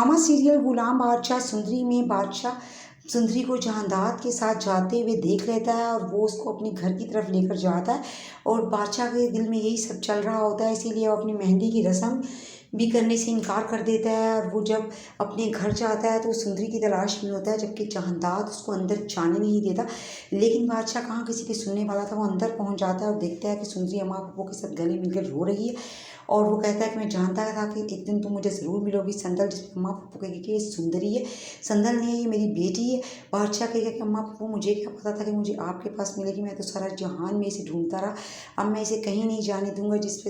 Drama serial गुलाम बादशाह सुंदरी में बादशाह सुंदरी को जहांदाद के साथ जाते हुए देख लेता है और वो उसको अपने घर की तरफ लेकर जाता है और बादशाह के दिल में यही सब चल रहा होता है, इसीलिए वो अपनी मेहंदी की रस्म भी करने से इनकार कर देता है। और वो जब अपने घर जाता है तो सुंदरी की तलाश में होता है, जबकि जहांदाद उसको अंदर जाने नहीं देता। लेकिन बादशाह कहाँ किसी की सुनने वाला था, वो अंदर पहुँच जाता है और देखता है कि सुंदरी अम्मा पप्पो के साथ गले मिलकर रो रही है। और वो कहता है कि मैं जानता था कि एक दिन तुम मुझे ज़रूर मिलोगी। संदल जिसमें अम्मा पप्पू कहेगी कि ये सुंदरी है, संदल नहीं है, ये मेरी बेटी है। बादशाह कहेगा कि अम्मा पप्पू मुझे क्या पता था कि मुझे आपके पास मिलेगी, मैं तो सारा जहान में इसे ढूंढता रहा, अब मैं इसे कहीं नहीं जाने दूंगा। जिस पे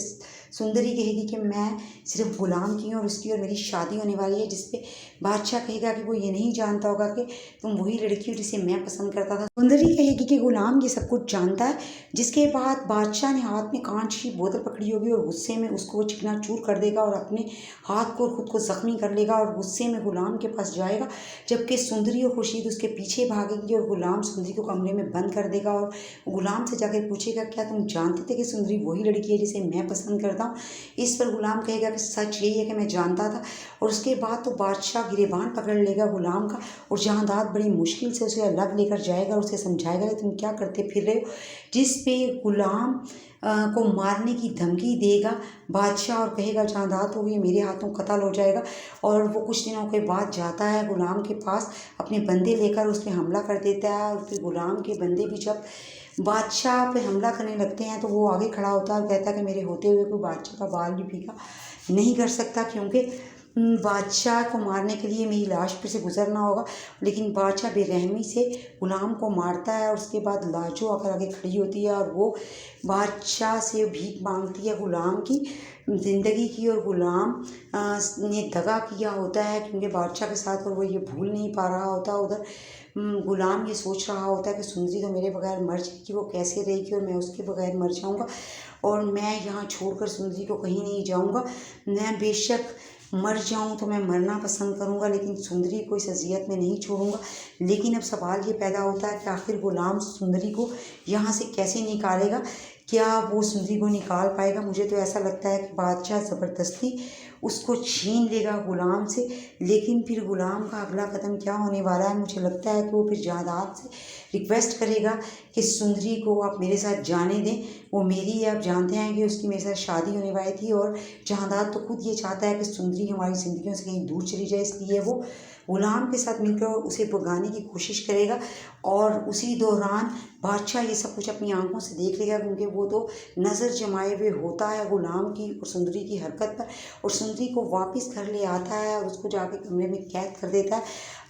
सुंदरी कहेगी कि मैं सिर्फ गुलाम की हूँ और उसकी और मेरी शादी होने वाली है। जिस पे बादशाह कहेगा कि वो ये नहीं जानता होगा कि तुम वही लड़की हो जिसे मैं पसंद करता था। सुंदरी कहेगी कि गुलाम ये सब कुछ जानता है। जिसके बाद बादशाह ने हाथ में कांच की बोतल पकड़ी होगी और गुस्से में उसको वो चिकनाचूर कर देगा और अपने हाथ को खुद को जख्मी कर लेगा और गुस्से में गुलाम के पास जाएगा। जबकि सुंदरी और खुर्शीद उसके पीछे भागेगी और गुलाम सुंदरी को कमरे में बंद कर देगा और गुलाम से जाकर पूछेगा क्या तुम जानते थे कि सुंदरी वही लड़की है जिसे मैं पसंद करता हूँ। इस पर गुलाम कहेगा कि सच यही है कि मैं जानता था। और उसके बाद तो बादशाह गिरेबान पकड़ लेगा गुलाम का और जहांदाद बड़ी मुश्किल से उसे अलग लेकर जाएगा और उसे समझाएगा कि तुम क्या करते फिर रहे हो। जिस पे गुलाम को मारने की धमकी देगा बादशाह और कहेगा जहांदाद तो ये मेरे हाथों कत्ल हो जाएगा। और वो कुछ दिनों के बाद जाता है गुलाम के पास अपने बंदे लेकर, उस पर हमला कर देता है। और फिर गुलाम के बंदे भी जब बादशाह पे हमला करने लगते हैं तो वो आगे खड़ा होता है और कहता है कि मेरे होते हुए कोई बादशाह का बाल भी फीका नहीं कर सकता, क्योंकि बादशाह को मारने के लिए मेरी लाश पर से गुजरना होगा। लेकिन बादशाह बेरहमी से गुलाम को मारता है और उसके बाद लाजो आकर आगे खड़ी होती है और वो बादशाह से भीख मांगती है गुलाम की ज़िंदगी की। और गुलाम ने दगा किया होता है क्योंकि बादशाह के साथ, और वो ये भूल नहीं पा रहा होता। उधर गुलाम ये सोच रहा होता है कि सुंदरी तो मेरे बगैर मर जाएगी, वो कैसे रहेगी और मैं उसके बगैर मर जाऊंगा और मैं यहाँ छोड़कर सुंदरी को कहीं नहीं जाऊंगा। मैं बेशक मर जाऊं तो मैं मरना पसंद करूंगा, लेकिन सुंदरी को इस अजियत में नहीं छोड़ूंगा। लेकिन अब सवाल ये पैदा होता है कि आखिर गुलाम सुंदरी को यहाँ से कैसे निकालेगा, क्या वो सुंदरी को निकाल पाएगा। मुझे तो ऐसा लगता है कि बादशाह ज़बरदस्ती उसको छीन लेगा गुलाम से। लेकिन फिर गुलाम का अगला कदम क्या होने वाला है, मुझे लगता है कि वो फिर जहांदाद से रिक्वेस्ट करेगा कि सुंदरी को आप मेरे साथ जाने दें, वो मेरी है। आप जानते हैं कि उसकी मेरे साथ शादी होने वाली थी और जहांदाद तो खुद ये चाहता है कि सुंदरी हमारी ज़िंदगियों से कहीं दूर चली जाए, इसलिए वो गुलाम के साथ मिलकर उसे भगाने की कोशिश करेगा। और उसी दौरान बादशाह ये सब कुछ अपनी आंखों से देख लेगा, क्योंकि वो तो नज़र जमाए हुए होता है गुलाम की और सुंदरी की हरकत पर, और सुंदरी को वापस घर ले आता है और उसको जाके कमरे में कैद कर देता है।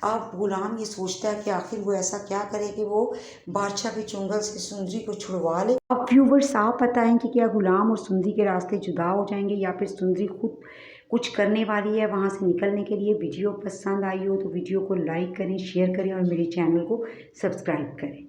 अब गुलाम ये सोचता है कि आखिर वो ऐसा क्या करे कि वो बादशाह के चुंगल से सुंदरी को छुड़वा ले। अब व्यूवर्स आप बताएं कि क्या गुलाम और सुंदरी के रास्ते जुदा हो जाएंगे या फिर सुंदरी खुद कुछ करने वाली है वहाँ से निकलने के लिए। वीडियो पसंद आई हो तो वीडियो को लाइक करें, शेयर करें और मेरे चैनल को सब्सक्राइब करें।